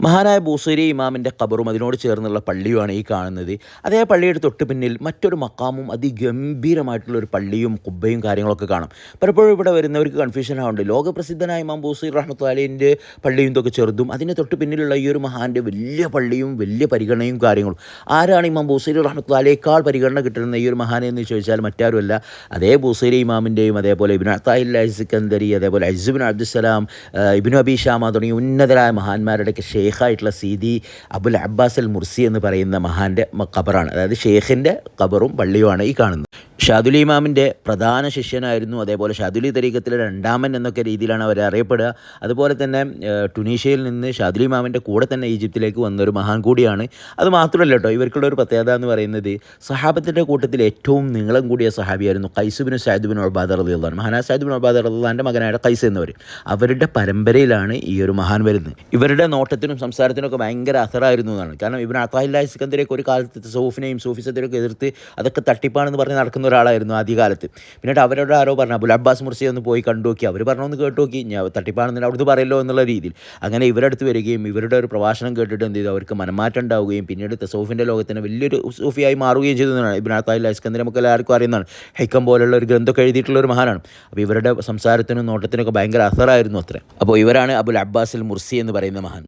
മഹാനായ ബൂസൈരി ഇമാമിൻ്റെ ഖബറും അതിനോട് ചേർന്നുള്ള പള്ളിയുമാണ് ഈ കാണുന്നത്. അതേ പള്ളിയുടെ തൊട്ട് പിന്നിൽ മറ്റൊരു മക്കാമും അതിഗംഭീരമായിട്ടുള്ള ഒരു പള്ളിയും കുബ്ബയും കാര്യങ്ങളൊക്കെ കാണാം. പലപ്പോഴും ഇവിടെ വരുന്നവർക്ക് കൺഫ്യൂഷൻ ആവുന്നുണ്ട്. ലോകപ്രസിദ്ധനായ ഇമാം ബൂസൈരി റഹ്മത്തുള്ളാഹി അലൈഹിൻ്റെ പള്ളിയും ഇതൊക്കെ ചെറുതും അതിന് തൊട്ട് പിന്നിലുള്ള ഈ ഒരു മഹാൻ്റെ വലിയ പള്ളിയും വലിയ പരിഗണനയും കാര്യങ്ങളും. ആരാണ് ഇമാം ബൂസൈരി റഹ്മത്തുള്ളാഹി അലൈഹിയേക്കാൾ പരിഗണന കിട്ടുന്ന ഈ ഒരു മഹാനെ എന്ന് ചോദിച്ചാൽ മറ്റാരുമല്ല, അതേ ബൂസൈരി ഇമാമിൻ്റെയും അതേപോലെ ഇബ്നു അത്താഇല്ലാഹി സിക്കന്ദരി, അതേപോലെ അജ്സ് ഇബ്നു അബ്ദുസ്സലാം, ഇബ്നു അബി ഷാമ തുടങ്ങിയ ഉന്നതരായ മഹാന്മാരുടെയൊക്കെ ഷെയ്ഖായിട്ടുള്ള സീദി അബുൽ അബ്ബാസ് അൽ മുർസി എന്ന് പറയുന്ന മഹാൻ്റെ ഖബറാണ്. അതായത് ഷെയ്ഖിൻ്റെ ഖബറും പള്ളിയുമാണ് ഈ കാണുന്നത്. ഷാദുലി ഇമാമിൻ്റെ പ്രധാന ശിഷ്യനായിരുന്നു. അതേപോലെ ഷാദുലി തരീഖത്തിലെ രണ്ടാമൻ എന്നൊക്കെ രീതിയിലാണ് അവർ അറിയപ്പെടുക. അതുപോലെ തന്നെ ടുണീഷ്യയിൽ നിന്ന് ഷാദുലി ഇമാമിൻ്റെ കൂടെ തന്നെ ഈജിപ്തിലേക്ക് വന്നൊരു മഹാൻ കൂടിയാണ്. അത് മാത്രമല്ല കേട്ടോ, ഇവർക്കുള്ള ഒരു പ്രത്യേകത എന്ന് പറയുന്നത് സഹാബത്തിൻ്റെ കൂട്ടത്തിൽ ഏറ്റവും നീളം കൂടിയ സഹാബിയായിരുന്നു ഖൈസ് ബിൻ സഅദ് ബിൻ ഉബാദ റളിയല്ലാഹു അൻഹു. മഹാനായ സഅദ് ബിൻ ഉബാദ റളിയല്ലാഹുവിൻ്റെ മകനായ ഖൈസ് എന്നവർ, അവരുടെ പരമ്പരയിലാണ് ഈ ഒരു മഹാൻ വരുന്നത്. ഇവരുടെ നോട്ടത്തിനും സംസാരത്തിനൊക്കെ ഭയങ്കര അസറായിരുന്നു എന്നാണ്. കാരണം ഇബ്നു അത്താഇല്ലാഹി സിക്കന്ദരിയൊക്കെ ഒരു കാലത്ത് സൗഫിനെയും സൂഫിസത്തിനൊക്കെ എതിർത്ത് അതൊക്കെ തട്ടിപ്പാണെന്ന് പറഞ്ഞ് നടക്കുന്ന ഒരാളായിരുന്നു ആദ്യകാലത്ത്. പിന്നീട് അവരോട് ആരോ പറഞ്ഞു അബുൽ അബ്ബാസ് മുർസി ഒന്ന് പോയി കണ്ടു നോക്കി, അവർ പറഞ്ഞൊന്ന് കേട്ടു നോക്കി, ഞാൻ തട്ടിപ്പാണെന്ന് അവിടുന്ന് പറയല്ലോ എന്നുള്ള രീതിയിൽ അങ്ങനെ ഇവരടുത്ത് വരികയും ഇവരുടെ ഒരു പ്രഭാഷണം കേട്ടിട്ട് എന്ത് ചെയ്തു, അവർക്ക് മനമാറ്റം ഉണ്ടാവുകയും പിന്നീട് തസൗഫിൻ്റെ ലോകത്തിന് വലിയൊരു സൂഫിയായി മാറുകയും ചെയ്തതാണ്. ഇബ്നു അത്താഇല്ലാഹി സിക്കന്ദരി നമുക്ക് എല്ലാവർക്കും അറിയുന്നതാണ്. ഹൈക്കം പോലുള്ള ഒരു ഗ്രന്ഥമൊക്കെ എഴുതിയിട്ടുള്ള ഒരു മഹാനാണ്. അപ്പോൾ ഇവരുടെ സംസാരത്തിനും നോട്ടത്തിനൊക്കെ ഭയങ്കര അസറായിരുന്നു അത്രേ. അപ്പോൾ ഇവരാണ് അബുൽ അബ്ബാസ് അൽ മുർസി എന്ന് പറയുന്ന മഹാൻ.